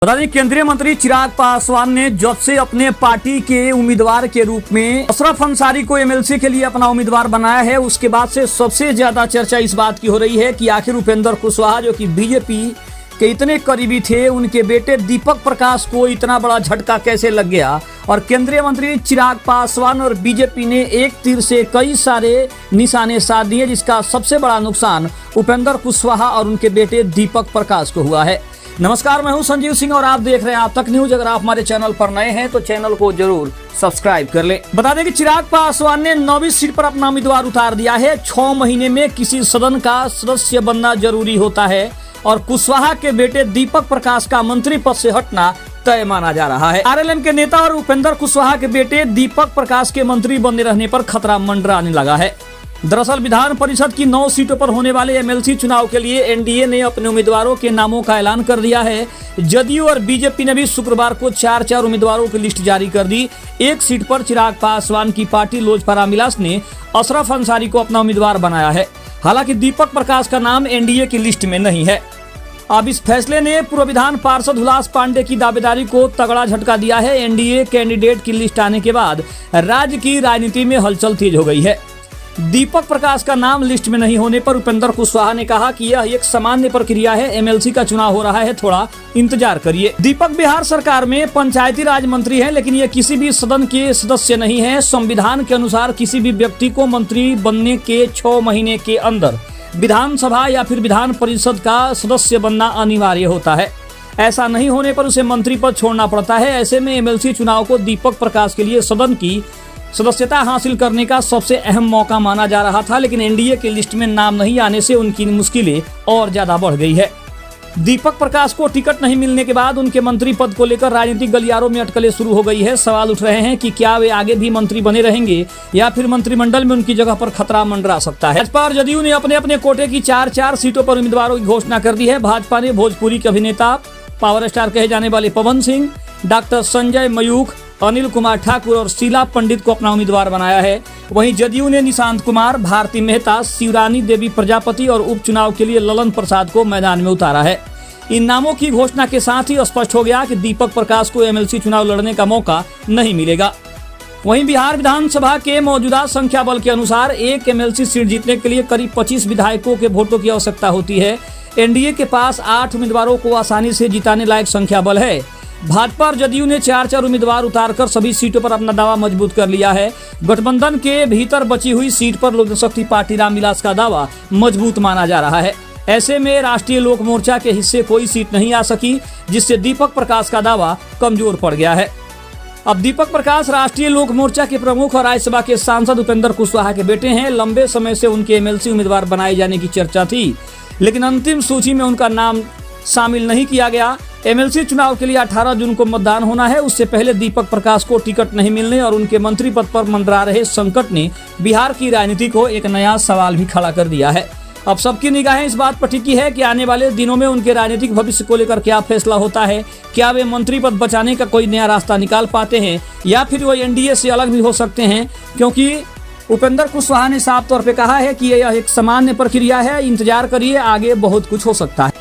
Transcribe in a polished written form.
बता दें, केंद्रीय मंत्री चिराग पासवान ने जब से अपने पार्टी के उम्मीदवार के रूप में अशरफ अंसारी को एमएलसी के लिए अपना उम्मीदवार बनाया है, उसके बाद से सबसे ज्यादा चर्चा इस बात की हो रही है कि आखिर उपेंद्र कुशवाहा जो कि बीजेपी के इतने करीबी थे, उनके बेटे दीपक प्रकाश को इतना बड़ा झटका कैसे लग गया। और केंद्रीय मंत्री चिराग पासवान और बीजेपी ने एक तीर से कई सारे निशाने साध दिए, जिसका सबसे बड़ा नुकसान उपेंद्र कुशवाहा और उनके बेटे दीपक प्रकाश को हुआ है। नमस्कार, मैं हूं संजीव सिंह और आप देख रहे हैं आप तक न्यूज। अगर आप हमारे चैनल पर नए हैं तो चैनल को जरूर सब्सक्राइब कर लें। बता दें कि चिराग पासवान ने 9वीं सीट पर अपना उम्मीदवार उतार दिया है। 6 महीने में किसी सदन का सदस्य बनना जरूरी होता है और कुशवाहा के बेटे दीपक प्रकाश का मंत्री पद से हटना तय माना जा रहा है। आरएलएम के नेता और उपेंद्र कुशवाहा के बेटे दीपक प्रकाश के मंत्री बने रहने पर खतरा मंडराने लगा है। दरअसल विधान परिषद की 9 सीटों पर होने वाले एमएलसी चुनाव के लिए एनडीए ने अपने उम्मीदवारों के नामों का ऐलान कर दिया है। जदयू और बीजेपी ने भी शुक्रवार को 4 उम्मीदवारों की लिस्ट जारी कर दी। एक सीट पर चिराग पासवान की पार्टी लोजपा रामविलास ने अशरफ अंसारी को अपना उम्मीदवार बनाया है। हालांकि दीपक प्रकाश का नाम एनडीए की लिस्ट में नहीं है। अब इस फैसले ने पूर्व विधान पार्षद हुलास पांडे की दावेदारी को तगड़ा झटका दिया है। एनडीए कैंडिडेट की लिस्ट आने के बाद राज्य की राजनीति में हलचल तेज हो गई है। दीपक प्रकाश का नाम लिस्ट में नहीं होने पर उपेंद्र कुशवाहा ने कहा कि यह एक सामान्य प्रक्रिया है, एमएलसी का चुनाव हो रहा है, थोड़ा इंतजार करिए। दीपक बिहार सरकार में पंचायती राज मंत्री हैं, लेकिन ये किसी भी सदन के सदस्य नहीं है। संविधान के अनुसार किसी भी व्यक्ति को मंत्री बनने के 6 महीने के अंदर विधानसभा या फिर विधान परिषद का सदस्य बनना अनिवार्य होता है। ऐसा नहीं होने पर उसे मंत्री पद छोड़ना पड़ता है। ऐसे में एमएलसी चुनाव को दीपक प्रकाश के लिए सदन की सदस्यता हासिल करने का सबसे अहम मौका माना जा रहा था, लेकिन एनडीए की लिस्ट में नाम नहीं आने से उनकी मुश्किलें और ज्यादा बढ़ गई है। दीपक प्रकाश को टिकट नहीं मिलने के बाद उनके मंत्री पद को लेकर राजनीतिक गलियारों में अटकलें शुरू हो गई है। सवाल उठ रहे हैं कि क्या वे आगे भी मंत्री बने रहेंगे या फिर मंत्रिमंडल में उनकी जगह पर खतरा मंडरा सकता है। भाजपा और जदयू ने अपने अपने कोटे की 4 सीटों पर उम्मीदवारों की घोषणा कर दी है। भाजपा ने भोजपुरी के अभिनेता, पावर स्टार कहे जाने वाले पवन सिंह, डॉक्टर संजय मयूख, अनिल कुमार ठाकुर और शीला पंडित को अपना उम्मीदवार बनाया है। वहीं जदयू ने निशांत कुमार, भारती मेहता, शिवरानी देवी प्रजापति और उपचुनाव के लिए ललन प्रसाद को मैदान में उतारा है। इन नामों की घोषणा के साथ ही स्पष्ट हो गया कि दीपक प्रकाश को एमएलसी चुनाव लड़ने का मौका नहीं मिलेगा। वहीं बिहार विधानसभा के मौजूदा संख्या बल के अनुसार एक एमएलसी सीट जीतने के लिए करीब 25 विधायकों के वोटों की आवश्यकता होती है। एनडीए के पास 8 उम्मीदवारों को आसानी से जिताने लायक संख्या बल है। भाजपा और जदयू ने 4 उम्मीदवार उतारकर सभी सीटों पर अपना दावा मजबूत कर लिया है। गठबंधन के भीतर बची हुई सीट पर लोक जनशक्ति पार्टी रामविलास का दावा मजबूत माना जा रहा है। ऐसे में राष्ट्रीय लोक मोर्चा के हिस्से कोई सीट नहीं आ सकी, जिससे दीपक प्रकाश का दावा कमजोर पड़ गया है। अब दीपक प्रकाश राष्ट्रीय लोक मोर्चा के प्रमुख और राज्यसभा के सांसद उपेंद्र कुशवाहा के बेटे हैं। लंबे समय से उनके एमएलसी उम्मीदवार बनाए जाने की चर्चा थी, लेकिन अंतिम सूची में उनका नाम शामिल नहीं किया गया। एमएलसी चुनाव के लिए 18 जून को मतदान होना है। उससे पहले दीपक प्रकाश को टिकट नहीं मिलने और उनके मंत्री पद पर मंडरा रहे संकट ने बिहार की राजनीति को एक नया सवाल भी खड़ा कर दिया है। अब सबकी निगाहें इस बात पर टिकी है कि आने वाले दिनों में उनके राजनीतिक भविष्य को लेकर क्या फैसला होता है। क्या वे मंत्री पद बचाने का कोई नया रास्ता निकाल पाते हैं या फिर वो एनडीए से अलग भी हो सकते हैं, क्योंकि उपेंद्र कुशवाहा ने साफ तौर पर कहा है कि यह एक सामान्य प्रक्रिया है, इंतजार करिए, आगे बहुत कुछ हो सकता है।